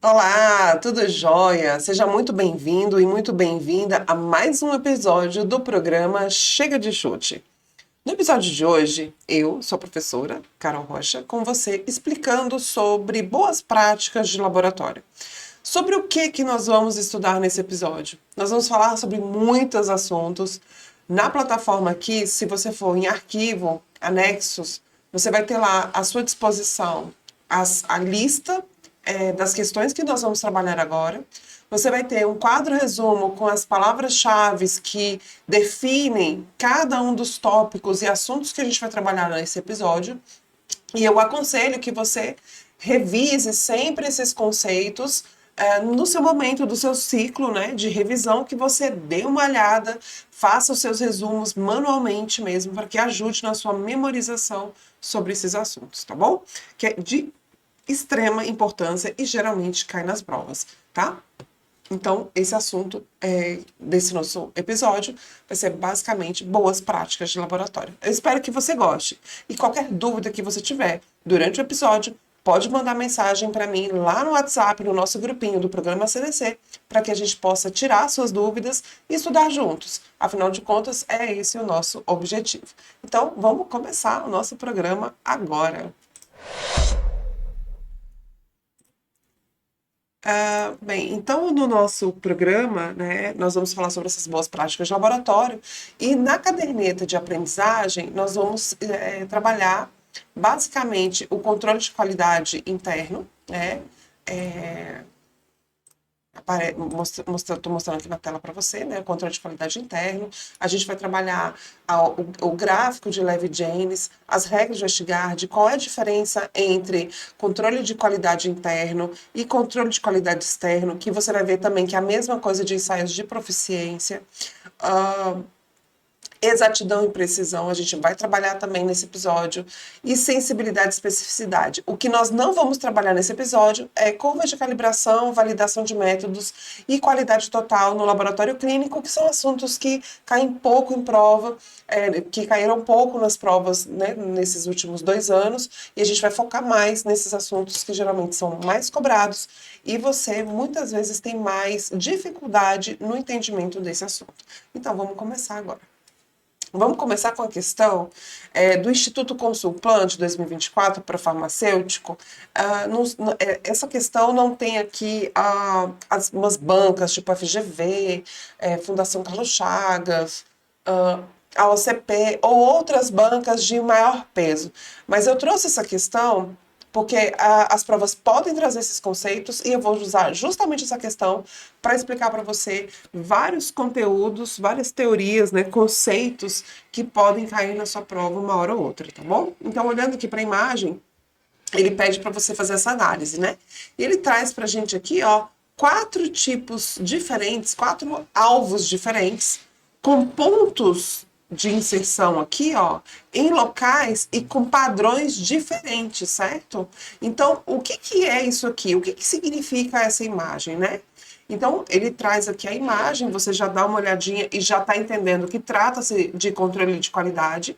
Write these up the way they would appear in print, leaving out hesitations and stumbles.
Olá, tudo jóia? Seja muito bem-vindo e muito bem-vinda a mais um episódio do programa Chega de Chute. No episódio de hoje, eu sou a professora Carol Rocha, com você explicando sobre boas práticas de laboratório. Sobre o que nós vamos estudar nesse episódio? Nós vamos falar sobre muitos assuntos. Na plataforma aqui, se você for em arquivo, anexos, você vai ter lá à sua disposição a lista das questões que nós vamos trabalhar agora. Você vai ter um quadro resumo com as palavras-chave que definem cada um dos tópicos e assuntos que a gente vai trabalhar nesse episódio. E eu aconselho que você revise sempre esses conceitos no seu momento do seu ciclo, né, de revisão, que você dê uma olhada, faça os seus resumos manualmente mesmo, para que ajude na sua memorização sobre esses assuntos, tá bom? Que é de extrema importância e geralmente cai nas provas, tá? Então, esse assunto desse nosso episódio vai ser basicamente boas práticas de laboratório. Eu espero que você goste. E qualquer dúvida que você tiver durante o episódio, pode mandar mensagem para mim lá no WhatsApp, no nosso grupinho do programa CDC, para que a gente possa tirar suas dúvidas e estudar juntos. Afinal de contas, é esse o nosso objetivo. Então, vamos começar o nosso programa agora. Bem, então no nosso programa, né, nós vamos falar sobre essas boas práticas de laboratório e na caderneta de aprendizagem nós vamos trabalhar basicamente o controle de qualidade interno, né, é, estou mostrando aqui na tela para você, né, o controle de qualidade interno. A gente vai trabalhar o gráfico de Levy-Janes, as regras de Westgard, qual é a diferença entre controle de qualidade interno e controle de qualidade externo, que você vai ver também que é a mesma coisa de ensaios de proficiência. Exatidão e precisão, a gente vai trabalhar também nesse episódio, e sensibilidade e especificidade. O que nós não vamos trabalhar nesse episódio é curvas de calibração, validação de métodos e qualidade total no laboratório clínico, que são assuntos que caem pouco em prova, que caíram pouco nas provas, né, nesses últimos 2 anos, e a gente vai focar mais nesses assuntos que geralmente são mais cobrados, e você muitas vezes tem mais dificuldade no entendimento desse assunto. Então, vamos começar agora. Vamos começar com a questão do Instituto Consulplan de 2024 para farmacêutico. Essa questão não tem aqui umas bancas tipo a FGV, Fundação Carlos Chagas, a OCP ou outras bancas de maior peso. Mas eu trouxe essa questão porque as provas podem trazer esses conceitos e eu vou usar justamente essa questão para explicar para você vários conteúdos, várias teorias, né, conceitos que podem cair na sua prova uma hora ou outra, tá bom? Então, olhando aqui para a imagem, ele pede para você fazer essa análise, né? E ele traz para a gente aqui, ó, 4 tipos diferentes, 4 alvos diferentes, com pontos de inserção aqui, ó, em locais e com padrões diferentes, certo? Então, o que é isso aqui? O que significa essa imagem, né? Então, ele traz aqui a imagem, você já dá uma olhadinha e já está entendendo que trata-se de controle de qualidade.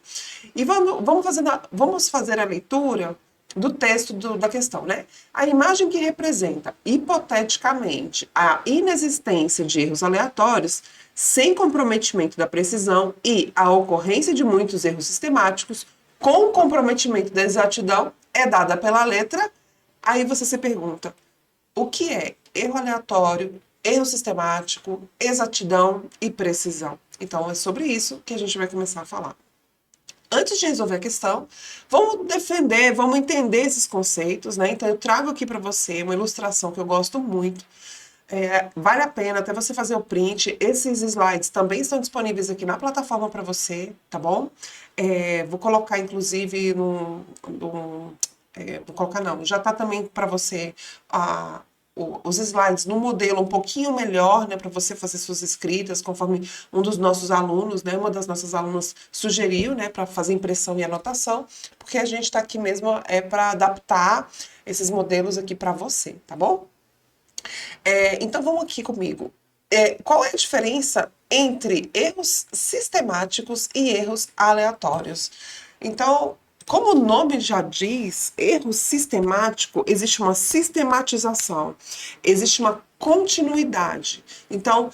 E vamos fazer a leitura do texto da questão, né? A imagem que representa, hipoteticamente, a inexistência de erros aleatórios, sem comprometimento da precisão e a ocorrência de muitos erros sistemáticos, com comprometimento da exatidão, é dada pela letra. Aí você se pergunta, o que é erro aleatório, erro sistemático, exatidão e precisão? Então, é sobre isso que a gente vai começar a falar. Antes de resolver a questão, vamos defender, vamos entender esses conceitos, né? Então, eu trago aqui para você uma ilustração que eu gosto muito. Vale a pena até você fazer o print. Esses slides também estão disponíveis aqui na plataforma para você, tá bom? Vou colocar, inclusive, vou colocar não, já está também para você os slides no modelo um pouquinho melhor, né, para você fazer suas escritas, conforme um dos nossos alunos, né, uma das nossas alunas sugeriu, né, para fazer impressão e anotação, porque a gente está aqui mesmo para adaptar esses modelos aqui para você, tá bom? Então vamos aqui comigo. Qual é a diferença entre erros sistemáticos e erros aleatórios? Então, Como o nome já diz, erro sistemático, existe uma sistematização, existe uma continuidade. Então,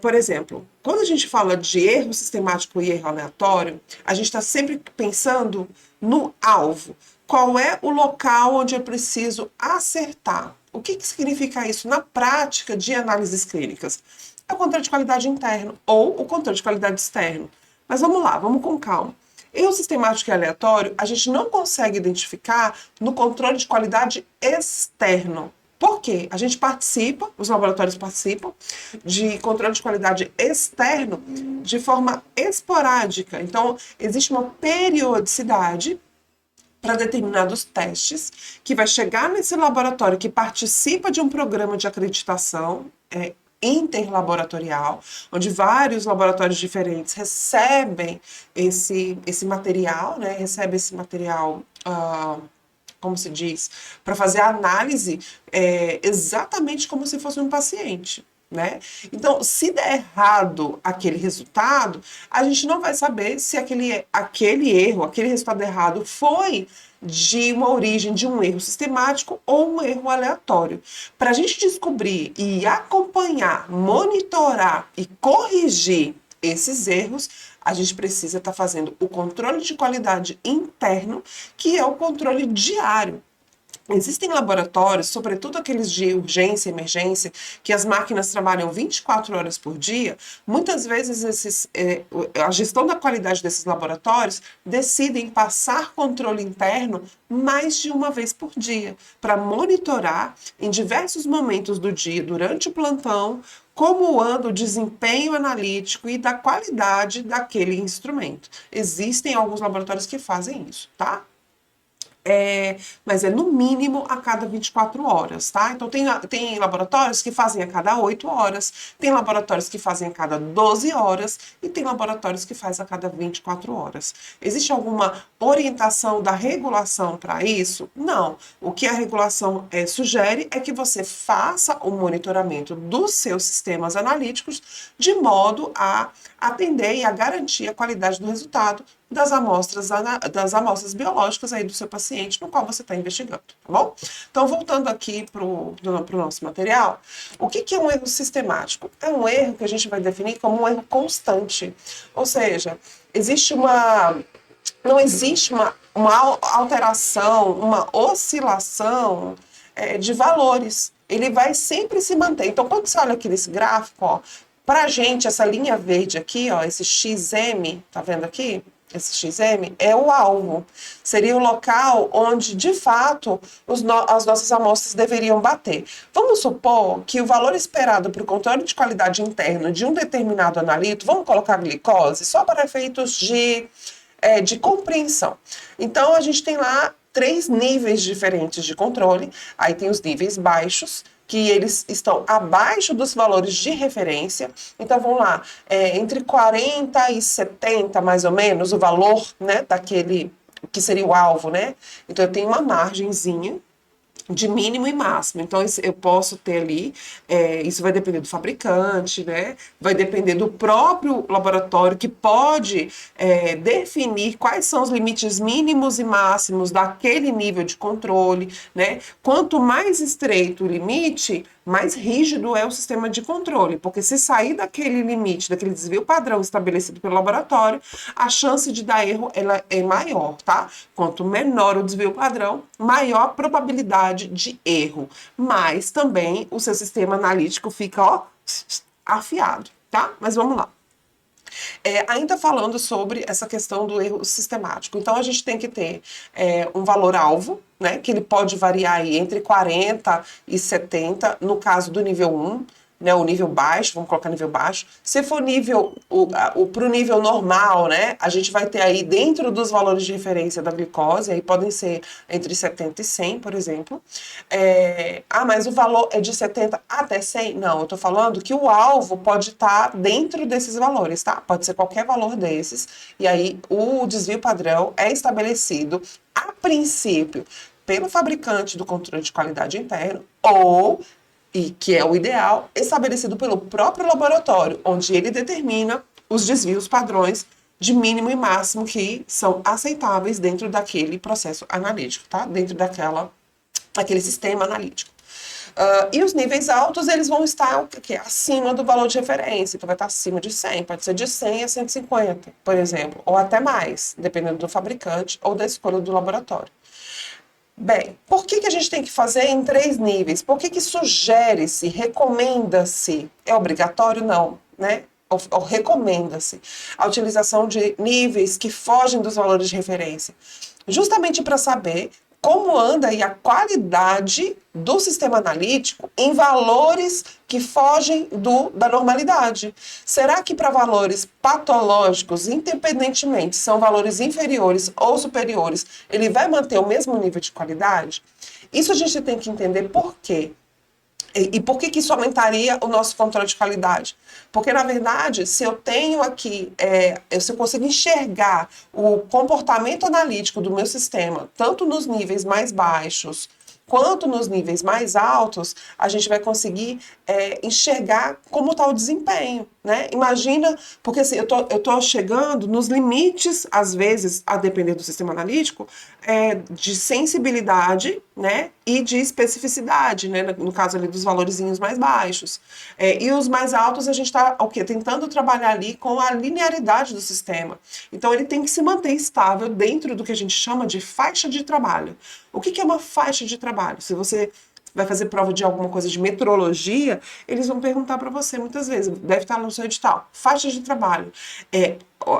por exemplo, quando a gente fala de erro sistemático e erro aleatório, a gente está sempre pensando no alvo. Qual é o local onde eu preciso acertar? O que significa isso na prática de análises clínicas? É o controle de qualidade interno ou o controle de qualidade externo. Mas vamos lá, vamos com calma. Erro sistemático e aleatório, a gente não consegue identificar no controle de qualidade externo. Por quê? A gente participa, os laboratórios participam de controle de qualidade externo de forma esporádica. Então, existe uma periodicidade para determinados testes que vai chegar nesse laboratório que participa de um programa de acreditação interlaboratorial, onde vários laboratórios diferentes recebem esse material, né? Recebe esse material, como se diz, para fazer a análise exatamente como se fosse um paciente. Né? Então, se der errado aquele resultado, a gente não vai saber se aquele erro, aquele resultado errado foi de uma origem de um erro sistemático ou um erro aleatório. Para a gente descobrir e acompanhar, monitorar e corrigir esses erros, a gente precisa estar fazendo o controle de qualidade interno, que é o controle diário. Existem laboratórios, sobretudo aqueles de urgência e emergência, que as máquinas trabalham 24 horas por dia. Muitas vezes a gestão da qualidade desses laboratórios decidem passar controle interno mais de uma vez por dia, para monitorar em diversos momentos do dia, durante o plantão, como anda o desempenho analítico e da qualidade daquele instrumento. Existem alguns laboratórios que fazem isso, tá? Mas é no mínimo a cada 24 horas, tá? Então tem laboratórios que fazem a cada 8 horas, tem laboratórios que fazem a cada 12 horas e tem laboratórios que fazem a cada 24 horas. Existe alguma orientação da regulação para isso? Não. O que a regulação sugere é que você faça o monitoramento dos seus sistemas analíticos de modo a atender e a garantir a qualidade do resultado das amostras biológicas aí do seu paciente no qual você está investigando, tá bom? Então, voltando aqui para o nosso material, o que é um erro sistemático? É um erro que a gente vai definir como um erro constante, ou seja, não existe uma alteração, uma oscilação de valores. Ele vai sempre se manter. Então, quando você olha aqui nesse gráfico, ó, para a gente, essa linha verde aqui, ó, esse XM, tá vendo aqui? Esse XM é o alvo. Seria o local onde, de fato, as nossas amostras deveriam bater. Vamos supor que o valor esperado para o controle de qualidade interno de um determinado analito, vamos colocar glicose, só para efeitos de compreensão. Então, a gente tem lá 3 níveis diferentes de controle. Aí tem os níveis baixos, que eles estão abaixo dos valores de referência. Então, vamos lá, entre 40 e 70, mais ou menos, o valor, né, daquele que seria o alvo, né? Então, eu tenho uma margenzinha de mínimo e máximo. Então, eu posso ter ali, isso vai depender do fabricante, né? Vai depender do próprio laboratório, que pode definir quais são os limites mínimos e máximos daquele nível de controle, né? Quanto mais estreito o limite, mais rígido é o sistema de controle, porque se sair daquele limite, daquele desvio padrão estabelecido pelo laboratório, a chance de dar erro ela é maior, tá? Quanto menor o desvio padrão, maior a probabilidade de erro, mas também o seu sistema analítico fica, ó, afiado, tá? Mas vamos lá. Ainda falando sobre essa questão do erro sistemático. Então, a gente tem que ter um valor-alvo, né, que ele pode variar aí entre 40 e 70, no caso do nível 1, né, o nível baixo, vamos colocar nível baixo. Se for para o nível normal, né, a gente vai ter aí dentro dos valores de referência da glicose, aí podem ser entre 70 e 100, por exemplo. Mas o valor é de 70 até 100? Não, eu estou falando que o alvo pode estar dentro desses valores, tá? Pode ser qualquer valor desses, e aí o desvio padrão é estabelecido, a princípio, pelo fabricante do controle de qualidade interno, e que é o ideal, estabelecido pelo próprio laboratório, onde ele determina os desvios padrões de mínimo e máximo que são aceitáveis dentro daquele processo analítico, tá? Dentro daquele sistema analítico. E os níveis altos, eles vão estar acima do valor de referência. Então, vai estar acima de 100. Pode ser de 100 a 150, por exemplo. Ou até mais, dependendo do fabricante ou da escolha do laboratório. Bem, por que a gente tem que fazer em 3 níveis? Por que sugere-se, recomenda-se? É obrigatório? Não, né? Ou recomenda-se a utilização de níveis que fogem dos valores de referência. Justamente para saber como anda aí a qualidade do sistema analítico em valores que fogem da normalidade. Será que para valores patológicos, independentemente, são valores inferiores ou superiores, ele vai manter o mesmo nível de qualidade? Isso a gente tem que entender por quê. E por que isso aumentaria o nosso controle de qualidade? Porque, na verdade, se eu tenho aqui, se eu consigo enxergar o comportamento analítico do meu sistema, tanto nos níveis mais baixos quanto nos níveis mais altos, a gente vai conseguir enxergar como está o desempenho, né? Imagina, porque assim, eu tô chegando nos limites, às vezes, a depender do sistema analítico, de sensibilidade, né? E de especificidade, né? No caso ali dos valorzinhos mais baixos. E os mais altos, a gente está tentando trabalhar ali com a linearidade do sistema. Então, ele tem que se manter estável dentro do que a gente chama de faixa de trabalho. O que é uma faixa de trabalho? Se você vai fazer prova de alguma coisa de metrologia, eles vão perguntar para você muitas vezes, deve estar no seu edital, faixa de trabalho. É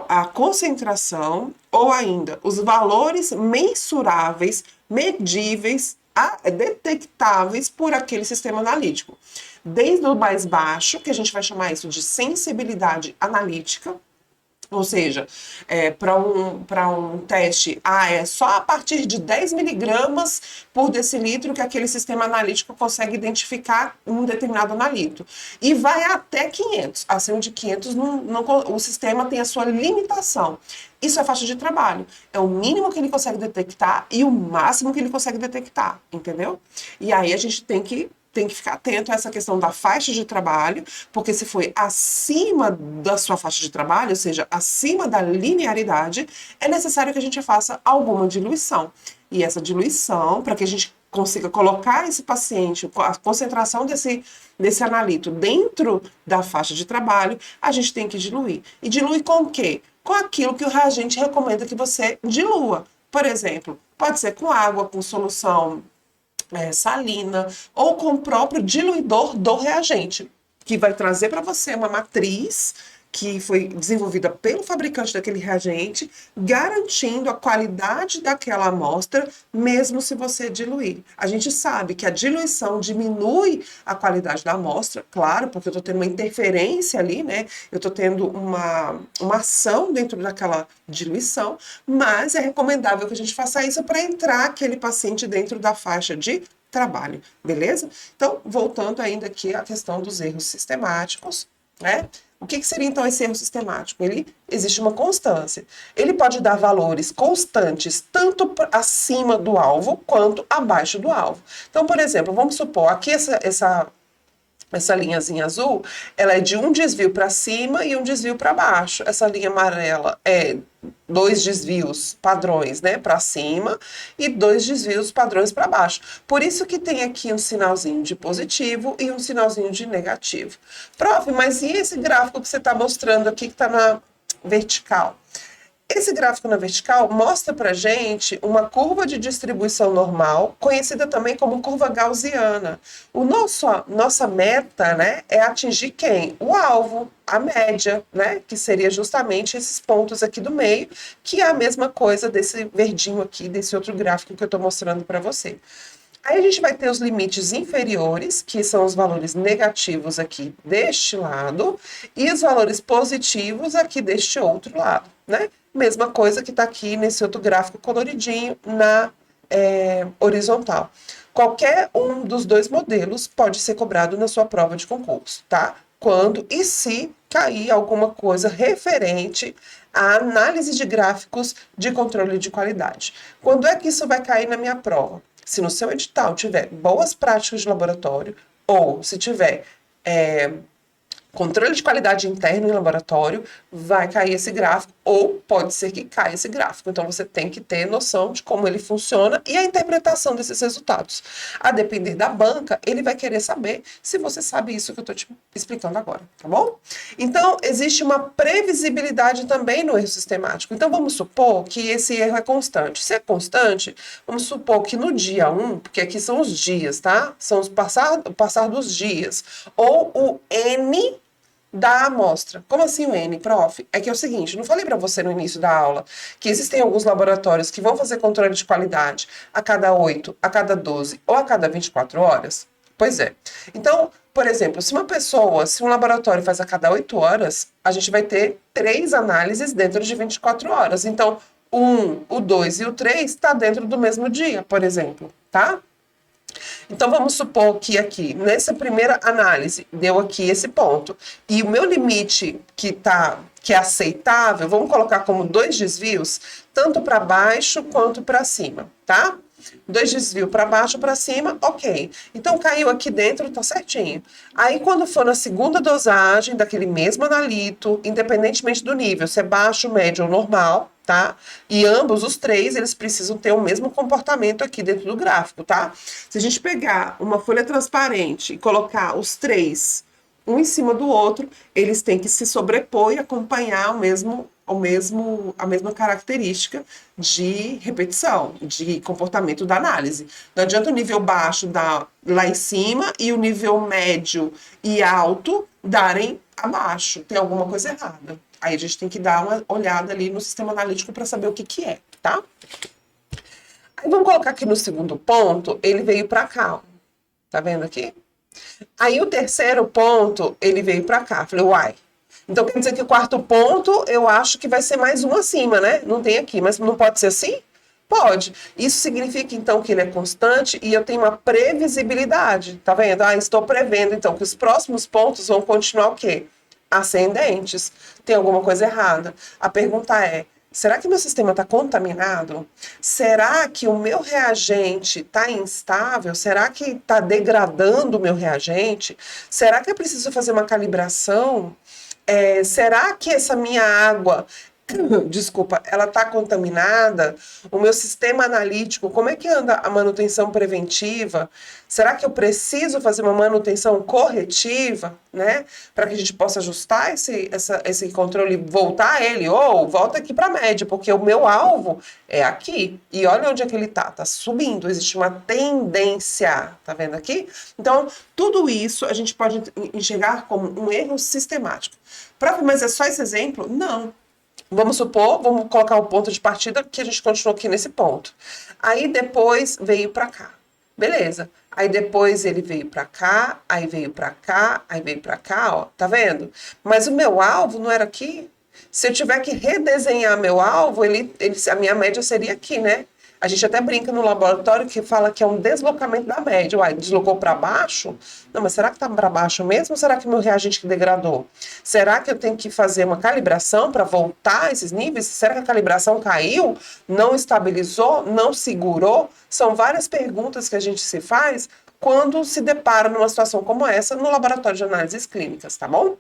a concentração ou ainda os valores mensuráveis, medíveis, detectáveis por aquele sistema analítico. Desde o mais baixo, que a gente vai chamar isso de sensibilidade analítica, ou seja, para um teste, é só a partir de 10 miligramas por decilitro que aquele sistema analítico consegue identificar um determinado analito. E vai até 500. Acima de 500, o sistema tem a sua limitação. Isso é faixa de trabalho. É o mínimo que ele consegue detectar e o máximo que ele consegue detectar, entendeu? E aí a gente tem que ficar atento a essa questão da faixa de trabalho, porque se foi acima da sua faixa de trabalho, ou seja, acima da linearidade, é necessário que a gente faça alguma diluição. E essa diluição, para que a gente consiga colocar esse paciente, a concentração desse analito dentro da faixa de trabalho, a gente tem que diluir. E diluir com o quê? Com aquilo que o reagente recomenda que você dilua. Por exemplo, pode ser com água, com solução salina, ou com o próprio diluidor do reagente, que vai trazer para você uma matriz que foi desenvolvida pelo fabricante daquele reagente, garantindo a qualidade daquela amostra, mesmo se você diluir. A gente sabe que a diluição diminui a qualidade da amostra, claro, porque eu estou tendo uma interferência ali, né? Eu estou tendo uma ação dentro daquela diluição, mas é recomendável que a gente faça isso para entrar aquele paciente dentro da faixa de trabalho, beleza? Então, voltando ainda aqui à questão dos erros sistemáticos, né? O que seria então esse erro sistemático? Existe uma constância. Ele pode dar valores constantes tanto acima do alvo quanto abaixo do alvo. Então, por exemplo, vamos supor, aqui essa linhazinha azul, ela é de um desvio para cima e um desvio para baixo. Essa linha amarela é 2 desvios padrões, né, para cima e 2 desvios padrões para baixo. Por isso que tem aqui um sinalzinho de positivo e um sinalzinho de negativo. Prof, mas e esse gráfico que você está mostrando aqui que está na vertical? Esse gráfico na vertical mostra para gente uma curva de distribuição normal, conhecida também como curva gaussiana. Nossa meta, né, é atingir quem? O alvo, a média, né, que seria justamente esses pontos aqui do meio, que é a mesma coisa desse verdinho aqui, desse outro gráfico que eu estou mostrando para você. Aí a gente vai ter os limites inferiores, que são os valores negativos aqui deste lado, e os valores positivos aqui deste outro lado, né? Mesma coisa que está aqui nesse outro gráfico coloridinho na horizontal. Qualquer um dos dois modelos pode ser cobrado na sua prova de concurso, tá? Quando e se cair alguma coisa referente à análise de gráficos de controle de qualidade. Quando é que isso vai cair na minha prova? Se no seu edital tiver boas práticas de laboratório, ou se tiver controle de qualidade interno em laboratório, vai cair esse gráfico, ou pode ser que caia esse gráfico. Então, você tem que ter noção de como ele funciona e a interpretação desses resultados. A depender da banca, ele vai querer saber se você sabe isso que eu estou te explicando agora, tá bom? Então, existe uma previsibilidade também no erro sistemático. Então, vamos supor que esse erro é constante. Se é constante, vamos supor que no dia 1, porque aqui são os dias, tá? São o passar dos dias, ou o N da amostra. Como assim o N, prof? É que é o seguinte, não falei para você no início da aula que existem alguns laboratórios que vão fazer controle de qualidade a cada 8, a cada 12 ou a cada 24 horas? Pois é. Então, por exemplo, se um laboratório faz a cada 8 horas, a gente vai ter 3 análises dentro de 24 horas. Então, o 1, o 2 e o 3 está dentro do mesmo dia, por exemplo, tá? Então, vamos supor que aqui, nessa primeira análise, deu aqui esse ponto. E o meu limite que é aceitável, vamos colocar como 2 desvios, tanto para baixo quanto para cima, tá? 2 desvios para baixo ou para cima, ok. Então, caiu aqui dentro, tá certinho. Aí, quando for na segunda dosagem daquele mesmo analito, independentemente do nível, se é baixo, médio ou normal, tá? E ambos, os 3, eles precisam ter o mesmo comportamento aqui dentro do gráfico, tá? Se a gente pegar uma folha transparente e colocar os 3 um em cima do outro, eles têm que se sobrepor e acompanhar a mesma característica de repetição, de comportamento da análise. Não adianta o nível baixo dar lá em cima e o nível médio e alto darem abaixo. Tem alguma coisa errada. Aí a gente tem que dar uma olhada ali no sistema analítico para saber o que é, tá? Aí vamos colocar aqui no segundo ponto, ele veio para cá, ó. Tá vendo aqui? Aí o terceiro ponto, ele veio para cá. Falei, uai. Então quer dizer que o quarto ponto, eu acho que vai ser mais um acima, né? Não tem aqui, mas não pode ser assim? Pode. Isso significa, então, que ele é constante e eu tenho uma previsibilidade, tá vendo? Ah, estou prevendo, então, que os próximos pontos vão continuar o quê? Ascendentes. Tem alguma coisa errada? A pergunta é, será que meu sistema está contaminado? Será que o meu reagente está instável? Será que está degradando o meu reagente? Será que eu preciso fazer uma calibração? Será que essa minha água, desculpa, ela está contaminada? O meu sistema analítico, como é que anda a manutenção preventiva? Será que eu preciso fazer uma manutenção corretiva, né? Para que a gente possa ajustar esse controle, voltar ele, ou volta aqui para a média, porque o meu alvo é aqui. E olha onde é que ele tá subindo, existe uma tendência, tá vendo aqui? Então, tudo isso a gente pode enxergar como um erro sistemático. Mas é só esse exemplo? Não. Vamos supor, vamos colocar o ponto de partida que a gente continuou aqui nesse ponto. Aí depois veio para cá. Beleza. Aí depois ele veio para cá, aí veio para cá, aí veio para cá, ó. Tá vendo? Mas o meu alvo não era aqui. Se eu tiver que redesenhar meu alvo, a minha média seria aqui, né? A gente até brinca no laboratório que fala que é um deslocamento da média. Uai, deslocou para baixo? Não, mas será que está para baixo mesmo ou será que meu reagente que degradou? Será que eu tenho que fazer uma calibração para voltar esses níveis? Será que a calibração caiu? Não estabilizou? Não segurou? São várias perguntas que a gente se faz quando se depara numa situação como essa no laboratório de análises clínicas, tá bom?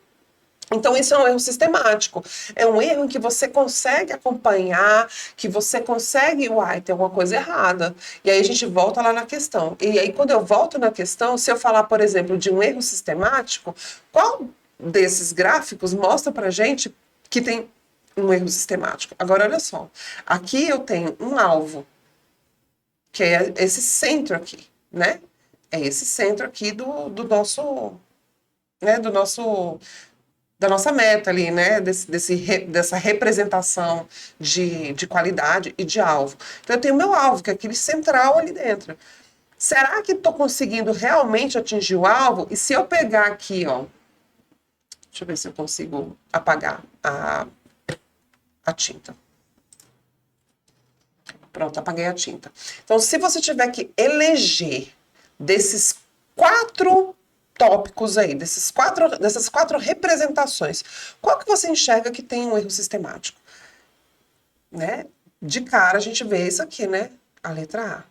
Então, isso é um erro sistemático. É um erro em que você consegue acompanhar, que você consegue, uai, tem alguma coisa errada. E aí a gente volta lá na questão. E aí, quando eu volto na questão, se eu falar, por exemplo, de um erro sistemático, qual desses gráficos mostra pra gente que tem um erro sistemático? Agora, olha só. Aqui eu tenho um alvo, que é esse centro aqui, né? É esse centro aqui do nosso, né, da nossa meta ali, né? Dessa representação de qualidade e de alvo. Então, eu tenho o meu alvo, que é aquele central ali dentro. Será que estou conseguindo realmente atingir o alvo? E se eu pegar aqui, ó, deixa eu ver se eu consigo apagar a tinta. Pronto, apaguei a tinta. Então, se você tiver que eleger desses 4 tópicos aí, dessas quatro representações, qual que você enxerga que tem um erro sistemático? Né? De cara a gente vê isso aqui, né? A letra A.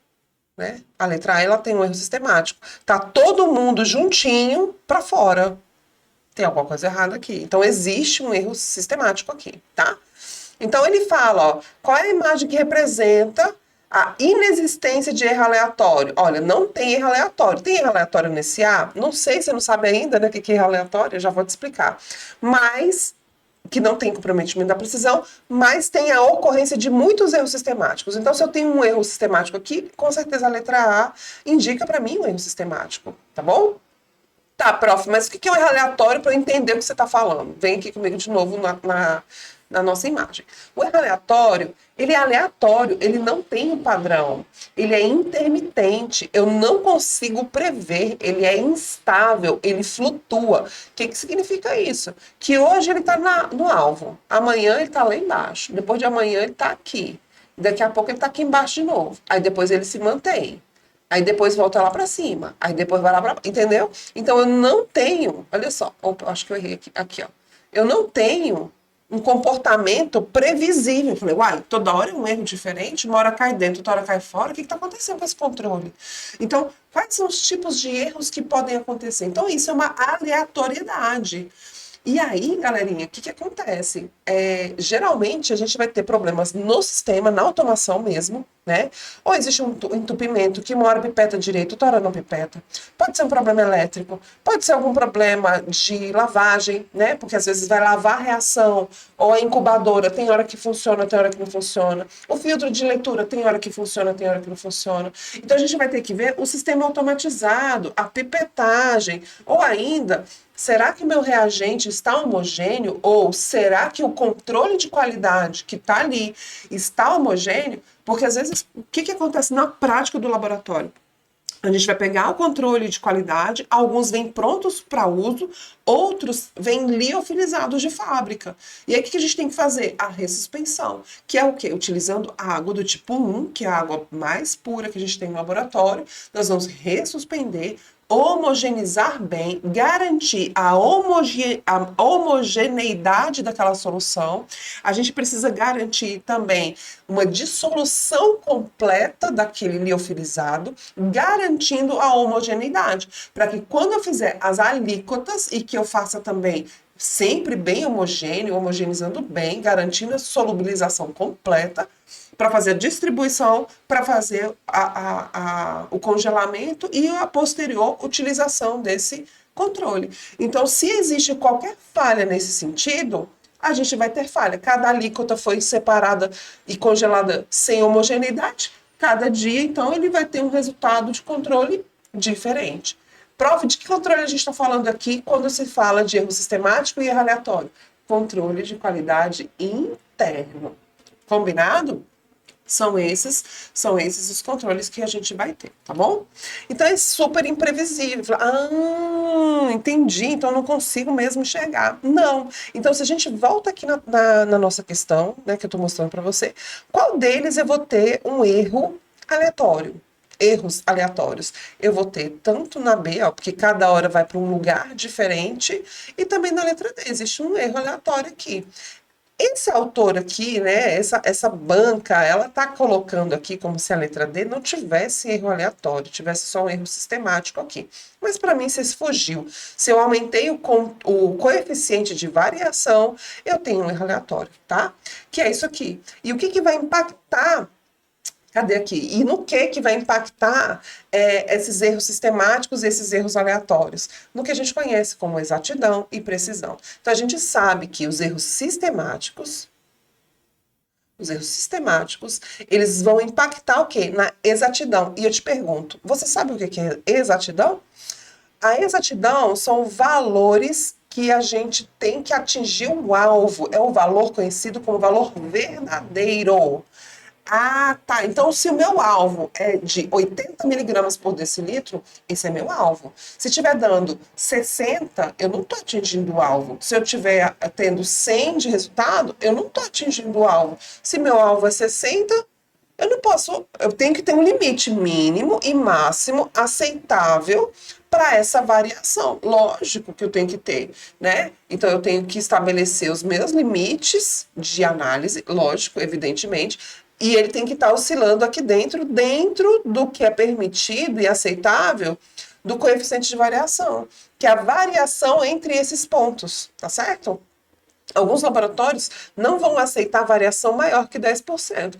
Né? A letra A ela tem um erro sistemático. Tá todo mundo juntinho para fora. Tem alguma coisa errada aqui. Então, existe um erro sistemático aqui, tá? Então, ele fala, ó, qual é a imagem que representa a inexistência de erro aleatório? Olha, não tem erro aleatório. Tem erro aleatório nesse A? Não sei, você não sabe ainda, né, o que é erro aleatório, eu já vou te explicar. Mas, que não tem comprometimento da precisão, mas tem a ocorrência de muitos erros sistemáticos. Então, se eu tenho um erro sistemático aqui, com certeza a letra A indica para mim um erro sistemático, tá bom? Tá, prof, mas o que é um erro aleatório para eu entender o que você está falando? Vem aqui comigo de novo na nossa imagem. O erro aleatório, ele é aleatório, ele não tem um padrão, ele é intermitente, eu não consigo prever, ele é instável, ele flutua. O que significa isso? Que hoje ele está no alvo, amanhã ele está lá embaixo, depois de amanhã ele está aqui, daqui a pouco ele está aqui embaixo de novo, aí depois ele se mantém. Aí depois volta lá para cima. Aí depois vai lá para... Entendeu? Então eu não tenho... Olha só. Opa, acho que eu errei aqui. Aqui, ó. Eu não tenho um comportamento previsível. Eu falei, uai, toda hora é um erro diferente. Uma hora cai dentro, outra hora cai fora. O que está acontecendo com esse controle? Então, quais são os tipos de erros que podem acontecer? Então, isso é uma aleatoriedade. E aí, galerinha, o que acontece? Geralmente a gente vai ter problemas no sistema, na automação mesmo, né? Ou existe um entupimento que uma hora pipeta direito, outra hora não pipeta. Pode ser um problema elétrico, pode ser algum problema de lavagem, né? Porque às vezes vai lavar a reação, ou a incubadora, tem hora que funciona, tem hora que não funciona. O filtro de leitura, tem hora que funciona, tem hora que não funciona. Então a gente vai ter que ver o sistema automatizado, a pipetagem, ou ainda... Será que meu reagente está homogêneo? Ou será que o controle de qualidade que está ali está homogêneo? Porque às vezes, o que acontece na prática do laboratório? A gente vai pegar o controle de qualidade, alguns vêm prontos para uso, outros vêm liofilizados de fábrica. E aí o que a gente tem que fazer? A ressuspensão, que é o quê? Utilizando água do tipo 1, que é a água mais pura que a gente tem no laboratório, nós vamos ressuspender, homogeneizar bem, garantir a homogeneidade daquela solução. A gente precisa garantir também uma dissolução completa daquele liofilizado, garantindo a homogeneidade, para que quando eu fizer as alíquotas e que eu faça também sempre bem homogêneo, homogeneizando bem, garantindo a solubilização completa, para fazer a distribuição, para fazer o congelamento e a posterior utilização desse controle. Então, se existe qualquer falha nesse sentido, a gente vai ter falha. Cada alíquota foi separada e congelada sem homogeneidade, cada dia, então, ele vai ter um resultado de controle diferente. Prof, de que controle a gente está falando aqui quando se fala de erro sistemático e erro aleatório? Controle de qualidade interno. Combinado? São esses os controles que a gente vai ter, tá bom? Então é super imprevisível. Entendi, então eu não consigo mesmo enxergar. Não. Então, se a gente volta aqui na nossa questão, né, que eu tô mostrando para você, qual deles eu vou ter um erro aleatório? Erros aleatórios. Eu vou ter tanto na B, ó, porque cada hora vai para um lugar diferente, e também na letra D. Existe um erro aleatório aqui. Esse autor aqui, né, essa banca, ela está colocando aqui como se a letra D não tivesse erro aleatório, tivesse só um erro sistemático aqui. Mas para mim, se fugiu. Se eu aumentei o coeficiente de variação, eu tenho um erro aleatório, tá? Que é isso aqui. E o que vai impactar... Cadê aqui? E no que vai impactar esses erros sistemáticos e esses erros aleatórios? No que a gente conhece como exatidão e precisão. Então, a gente sabe que os erros sistemáticos, eles vão impactar o quê? Na exatidão. E eu te pergunto, você sabe o que é exatidão? A exatidão são valores que a gente tem que atingir o alvo. É o valor conhecido como valor verdadeiro. Ah, tá. Então, se o meu alvo é de 80 miligramas por decilitro, esse é meu alvo. Se estiver dando 60, eu não estou atingindo o alvo. Se eu estiver tendo 100 de resultado, eu não estou atingindo o alvo. Se meu alvo é 60, eu não posso... Eu tenho que ter um limite mínimo e máximo aceitável para essa variação. Lógico que eu tenho que ter, né? Então, eu tenho que estabelecer os meus limites de análise, lógico, evidentemente, e ele tem que estar oscilando aqui dentro do que é permitido e aceitável do coeficiente de variação, que é a variação entre esses pontos, tá certo? Alguns laboratórios não vão aceitar variação maior que 10%.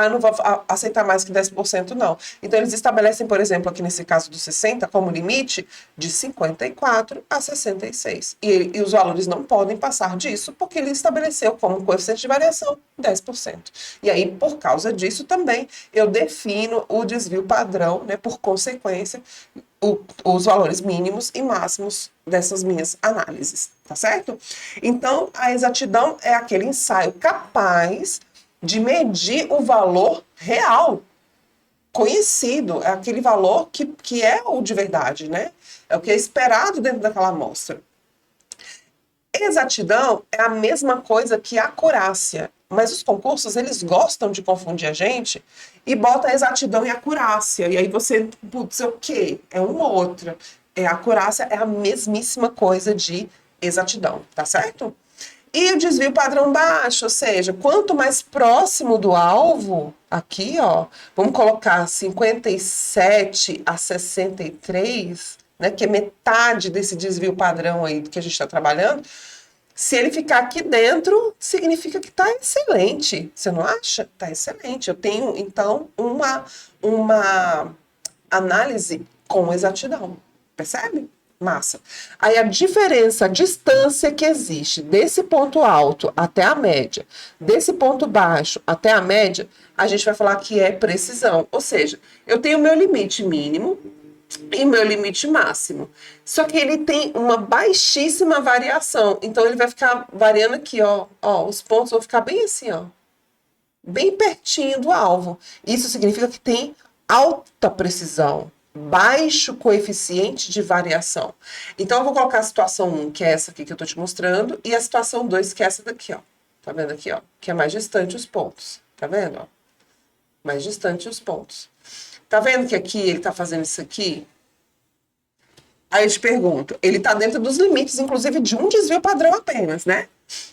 Não vou aceitar mais que 10%, não. Então, eles estabelecem, por exemplo, aqui nesse caso do 60, como limite de 54 a 66. E os valores não podem passar disso, porque ele estabeleceu como coeficiente de variação 10%. E aí, por causa disso também, eu defino o desvio padrão, né, por consequência, os valores mínimos e máximos dessas minhas análises, tá certo? Então, a exatidão é aquele ensaio capaz de medir o valor real, conhecido, é aquele valor que é o de verdade, né? É o que é esperado dentro daquela amostra. Exatidão é a mesma coisa que acurácia, mas os concursos, eles gostam de confundir a gente e bota a exatidão e acurácia. E aí você, putz, é o quê? É uma ou outra. A acurácia é a mesmíssima coisa de exatidão, tá certo? E o desvio padrão baixo, ou seja, quanto mais próximo do alvo, aqui, ó, vamos colocar 57 a 63, né, que é metade desse desvio padrão aí que a gente está trabalhando. Se ele ficar aqui dentro, significa que está excelente. Você não acha? Está excelente. Eu tenho, então, uma análise com exatidão. Percebe? Massa. Aí a diferença, a distância que existe desse ponto alto até a média, desse ponto baixo até a média, a gente vai falar que é precisão. Ou seja, eu tenho o meu limite mínimo e meu limite máximo. Só que ele tem uma baixíssima variação. Então ele vai ficar variando aqui, ó. Ó, os pontos vão ficar bem assim, ó. Bem pertinho do alvo. Isso significa que tem alta precisão, baixo coeficiente de variação. Então eu vou colocar a situação 1, que é essa aqui que eu tô te mostrando, e a situação 2, que é essa daqui, ó. Tá vendo aqui, ó? Que é mais distante os pontos. Tá vendo, ó? Mais distante os pontos. Tá vendo que aqui ele tá fazendo isso aqui? Aí eu te pergunto, ele tá dentro dos limites, inclusive, de um desvio padrão apenas, né?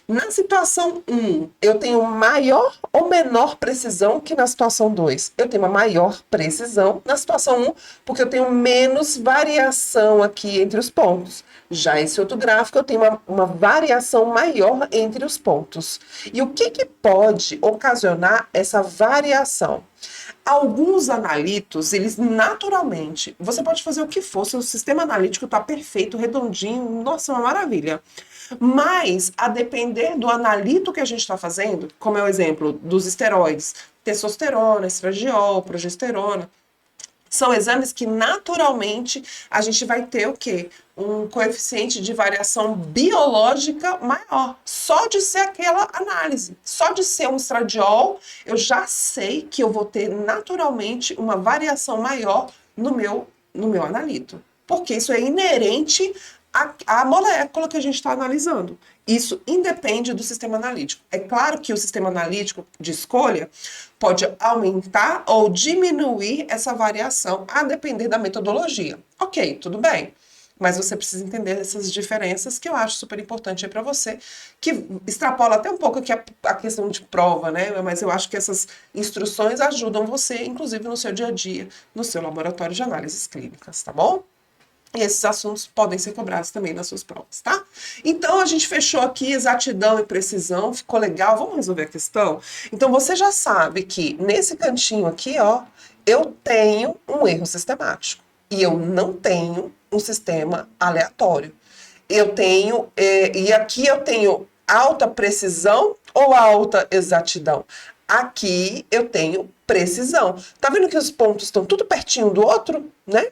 Na situação 1, eu tenho maior ou menor precisão que na situação 2? Eu tenho uma maior precisão na situação 1, porque eu tenho menos variação aqui entre os pontos. Já esse outro gráfico, eu tenho uma variação maior entre os pontos. E o que pode ocasionar essa variação? Alguns analitos, eles naturalmente, você pode fazer o que for, seu sistema analítico está perfeito, redondinho, nossa, uma maravilha. Mas, a depender do analito que a gente está fazendo, como é o exemplo dos esteroides, testosterona, estradiol, progesterona, são exames que naturalmente a gente vai ter o quê? Um coeficiente de variação biológica maior. Só de ser aquela análise, só de ser um estradiol, eu já sei que eu vou ter naturalmente uma variação maior no meu analito. Porque isso é inerente à molécula que a gente está analisando. Isso independe do sistema analítico. É claro que o sistema analítico de escolha pode aumentar ou diminuir essa variação, a depender da metodologia. Ok, tudo bem. Mas você precisa entender essas diferenças que eu acho super importante aí para você, que extrapola até um pouco aqui a questão de prova, né? Mas eu acho que essas instruções ajudam você, inclusive no seu dia a dia, no seu laboratório de análises clínicas, tá bom? E esses assuntos podem ser cobrados também nas suas provas, tá? Então, a gente fechou aqui exatidão e precisão, ficou legal? Vamos resolver a questão? Então, você já sabe que nesse cantinho aqui, ó, eu tenho um erro sistemático. E eu não tenho um sistema aleatório. Eu tenho, e aqui eu tenho alta precisão ou alta exatidão? Aqui eu tenho precisão. Tá vendo que os pontos estão tudo pertinho do outro, né?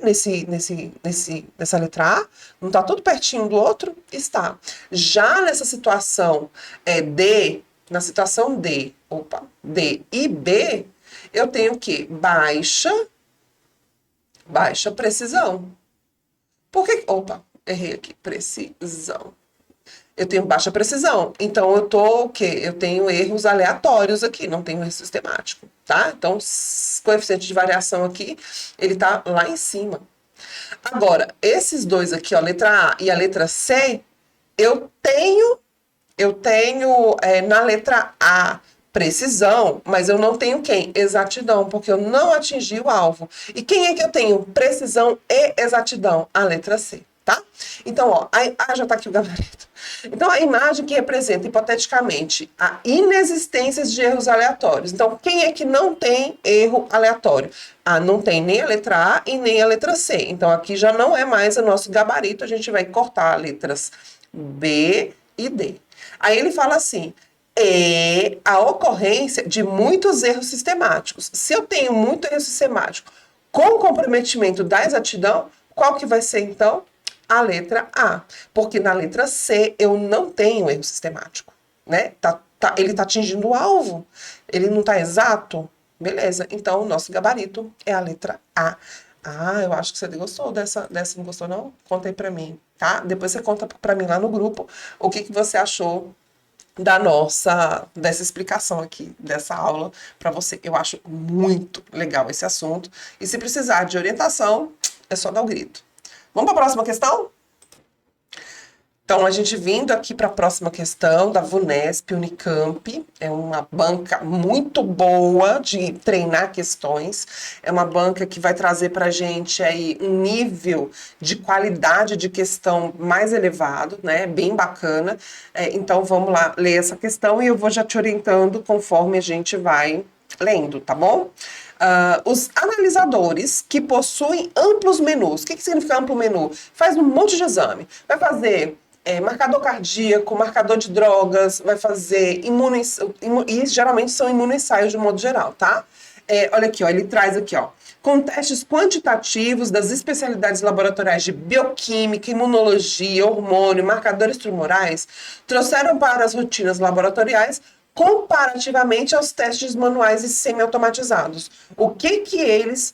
Nessa letra A, não tá tudo pertinho do outro? Está. Já nessa situação D, na situação D, D e B, eu tenho o quê? Baixa precisão. Por que? Errei aqui. Precisão. Eu tenho baixa precisão. Então, eu tô o quê? Eu tenho erros aleatórios aqui, não tenho erro sistemático, tá? Então, coeficiente de variação aqui, ele tá lá em cima. Agora, esses dois aqui, ó, a letra A e a letra C, eu tenho na letra A precisão, mas eu não tenho quem? Exatidão, porque eu não atingi o alvo. E quem é que eu tenho precisão e exatidão? A letra C, tá? Então, ó, já tá aqui o gabarito. Então, a imagem que representa, hipoteticamente, a inexistência de erros aleatórios. Então, quem é que não tem erro aleatório? Ah, não tem nem a letra A e nem a letra C. Então, aqui já não é mais o nosso gabarito, a gente vai cortar letras B e D. Aí ele fala assim, a ocorrência de muitos erros sistemáticos. Se eu tenho muito erro sistemático com comprometimento da exatidão, qual que vai ser, então? A letra A. Porque na letra C eu não tenho erro sistemático, né? Ele está atingindo o alvo. Ele não está exato. Beleza. Então, o nosso gabarito é a letra A. Ah, eu acho que você gostou dessa não gostou, não? Conta aí pra mim, tá? Depois você conta pra mim lá no grupo o que você achou dessa explicação aqui, dessa aula para você. Eu acho muito legal esse assunto. E se precisar de orientação, é só dar o grito. Vamos para a próxima questão? Então, a gente vindo aqui para a próxima questão da VUNESP, Unicamp, é uma banca muito boa de treinar questões, é uma banca que vai trazer para a gente aí um nível de qualidade de questão mais elevado, né, bem bacana. Então, vamos lá ler essa questão e eu vou já te orientando conforme a gente vai lendo, tá bom? Os analisadores que possuem amplos menus, o que significa amplo menu? Faz um monte de exame, vai fazer marcador cardíaco, marcador de drogas, vai fazer e geralmente são imunoensaios de modo geral, tá? Olha aqui, ó, ele traz aqui, ó, com testes quantitativos das especialidades laboratoriais de bioquímica, imunologia, hormônio, marcadores tumorais, trouxeram para as rotinas laboratoriais comparativamente aos testes manuais e semi-automatizados. O que eles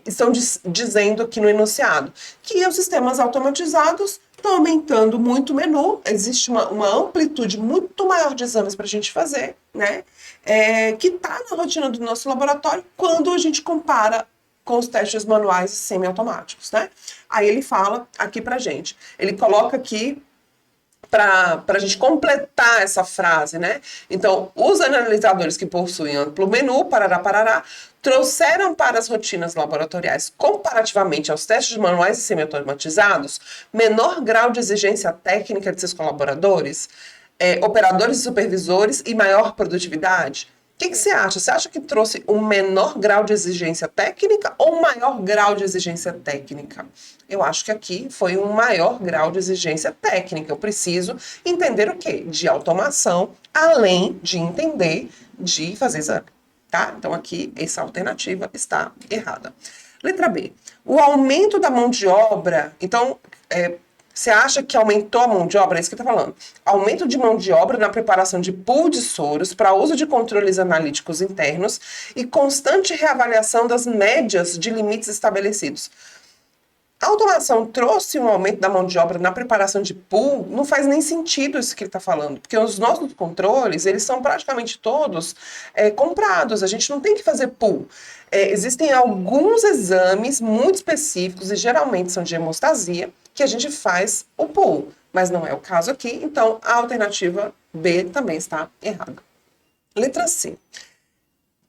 estão dizendo aqui no enunciado? Que os sistemas automatizados estão aumentando muito o menu, existe uma amplitude muito maior de exames para a gente fazer, né? Que está na rotina do nosso laboratório quando a gente compara com os testes manuais e semi-automáticos, né? Aí ele fala aqui pra gente, ele coloca aqui para a gente completar essa frase, né? Então, os analisadores que possuem amplo menu, parará, trouxeram para as rotinas laboratoriais, comparativamente aos testes manuais e semi-automatizados, menor grau de exigência técnica de seus colaboradores, operadores e supervisores e maior produtividade. O que você acha? Você acha que trouxe um menor grau de exigência técnica ou um maior grau de exigência técnica? Eu acho que aqui foi um maior grau de exigência técnica. Eu preciso entender o quê? De automação, além de entender de fazer exame, tá? Então aqui essa alternativa está errada. Letra B. O aumento da mão de obra, então, você acha que aumentou a mão de obra? É isso que está falando. Aumento de mão de obra na preparação de pool de soros para uso de controles analíticos internos e constante reavaliação das médias de limites estabelecidos. A automação trouxe um aumento da mão de obra na preparação de pool? Não faz nem sentido isso que ele está falando, porque os nossos controles, eles são praticamente todos comprados, a gente não tem que fazer pool. Existem alguns exames muito específicos, e geralmente são de hemostasia, que a gente faz o pool, mas não é o caso aqui, então a alternativa B também está errada. Letra C.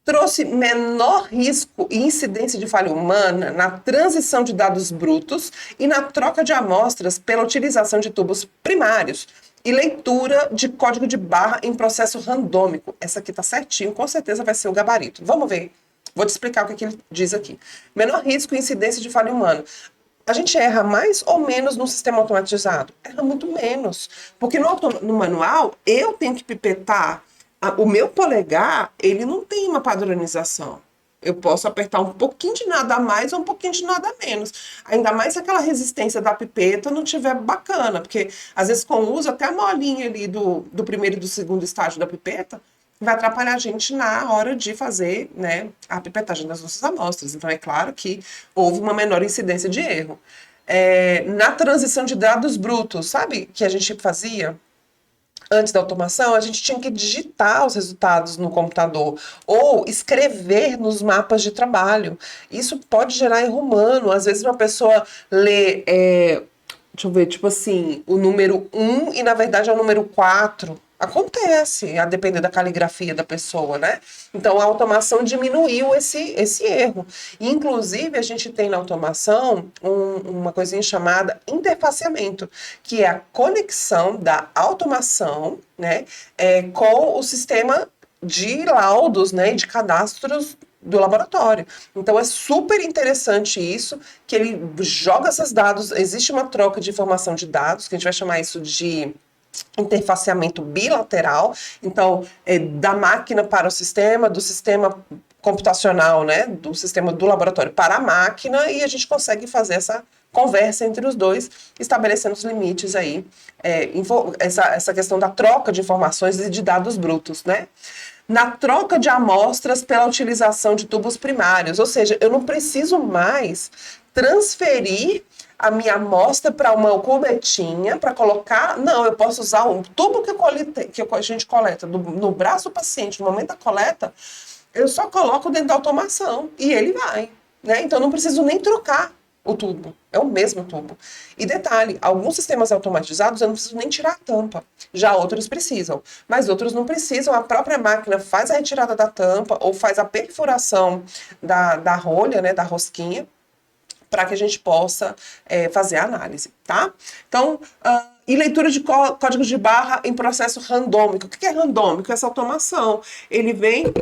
Trouxe menor risco e incidência de falha humana na transição de dados brutos e na troca de amostras pela utilização de tubos primários e leitura de código de barra em processo randômico. Essa aqui tá certinho, com certeza vai ser o gabarito. Vamos ver. Vou te explicar o que ele diz aqui. Menor risco e incidência de falha humana. A gente erra mais ou menos no sistema automatizado? Erra muito menos. Porque no manual, eu tenho que pipetar. O meu polegar, ele não tem uma padronização. Eu posso apertar um pouquinho de nada a mais ou um pouquinho de nada a menos. Ainda mais se aquela resistência da pipeta não tiver bacana. Porque, às vezes, com o uso, até a molinha ali do primeiro e do segundo estágio da pipeta vai atrapalhar a gente na hora de fazer, né, a pipetagem das nossas amostras. Então, é claro que houve uma menor incidência de erro. Na transição de dados brutos, sabe que a gente fazia? Antes da automação, a gente tinha que digitar os resultados no computador ou escrever nos mapas de trabalho. Isso pode gerar erro humano. Às vezes uma pessoa lê, deixa eu ver, tipo assim, o número 1 e na verdade é o número 4. Acontece, a depender da caligrafia da pessoa, né? Então, a automação diminuiu esse erro. Inclusive, a gente tem na automação uma coisinha chamada interfaceamento, que é a conexão da automação, né, com o sistema de laudos, né, de cadastros do laboratório. Então é super interessante isso, que ele joga esses dados, existe uma troca de informação de dados, que a gente vai chamar isso de interfaceamento bilateral, então da máquina para o sistema, do sistema computacional, né, do sistema do laboratório para a máquina, e a gente consegue fazer essa conversa entre os dois, estabelecendo os limites aí, essa questão da troca de informações e de dados brutos, né? Na troca de amostras pela utilização de tubos primários, ou seja, eu não preciso mais transferir a minha amostra para uma cubetinha para colocar. Não, eu posso usar um tubo que a gente coleta no braço do paciente no momento da coleta, eu só coloco dentro da automação e ele vai, né? Então eu não preciso nem trocar o tubo, é o mesmo tubo. E detalhe, alguns sistemas automatizados eu não preciso nem tirar a tampa, já outros precisam, mas outros não precisam, a própria máquina faz a retirada da tampa ou faz a perfuração da rolha, né, da rosquinha, para que a gente possa fazer a análise, tá? Então, e leitura de códigos de barra em processo randômico. O que é randômico? Essa automação. Ele vem,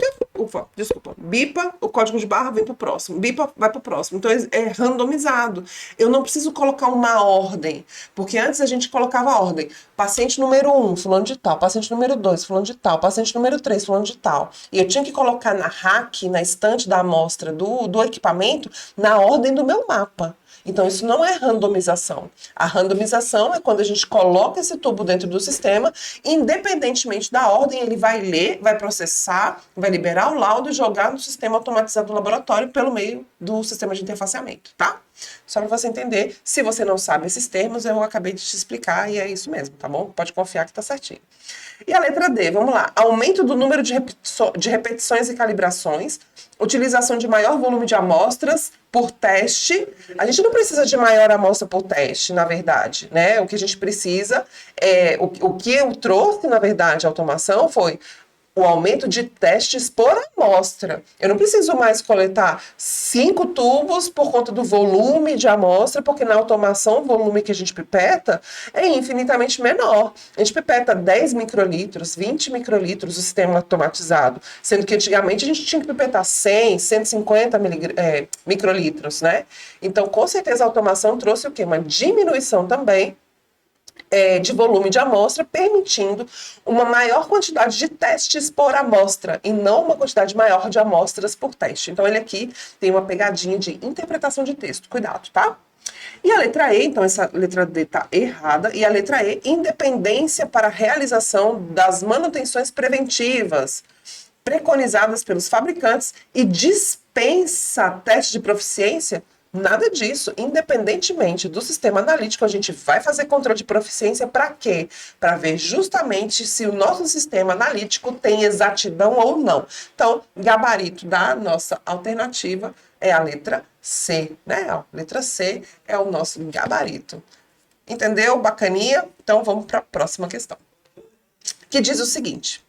bipa, o código de barra vem para o próximo, bipa, vai para o próximo. Então, é randomizado. Eu não preciso colocar uma ordem, porque antes a gente colocava a ordem. Paciente número 1, fulano de tal. Paciente número 2, fulano de tal. Paciente número 3, fulano de tal. E eu tinha que colocar na rack, na estante da amostra do equipamento, na ordem do meu mapa. Então, isso não é randomização. A randomização é quando a gente coloca esse tubo dentro do sistema, independentemente da ordem, ele vai ler, vai processar, vai liberar o laudo e jogar no sistema automatizado do laboratório pelo meio do sistema de interfaceamento, tá? Só para você entender, se você não sabe esses termos, eu acabei de te explicar e é isso mesmo, tá bom? Pode confiar que tá certinho. E a letra D, vamos lá. Aumento do número de repetições e calibrações, utilização de maior volume de amostras por teste. A gente não precisa de maior amostra por teste, na verdade, né? O que a gente precisa, o que eu trouxe, na verdade, a automação foi o aumento de testes por amostra. Eu não preciso mais coletar 5 tubos por conta do volume de amostra, porque na automação o volume que a gente pipeta é infinitamente menor. A gente pipeta 10 microlitros, 20 microlitros o sistema automatizado, sendo que antigamente a gente tinha que pipetar 100, 150 microlitros, né? Então, com certeza a automação trouxe o quê? Uma diminuição também de volume de amostra, permitindo uma maior quantidade de testes por amostra e não uma quantidade maior de amostras por teste. Então, ele aqui tem uma pegadinha de interpretação de texto. Cuidado, tá? E a letra E, então essa letra D está errada, e a letra E, independência para a realização das manutenções preventivas preconizadas pelos fabricantes e dispensa teste de proficiência. Nada disso. Independentemente do sistema analítico, a gente vai fazer controle de proficiência para quê? Para ver justamente se o nosso sistema analítico tem exatidão ou não. Então, gabarito da nossa alternativa é a letra C, né? A letra C é o nosso gabarito. Entendeu? Bacaninha? Então, vamos para a próxima questão. Que diz o seguinte: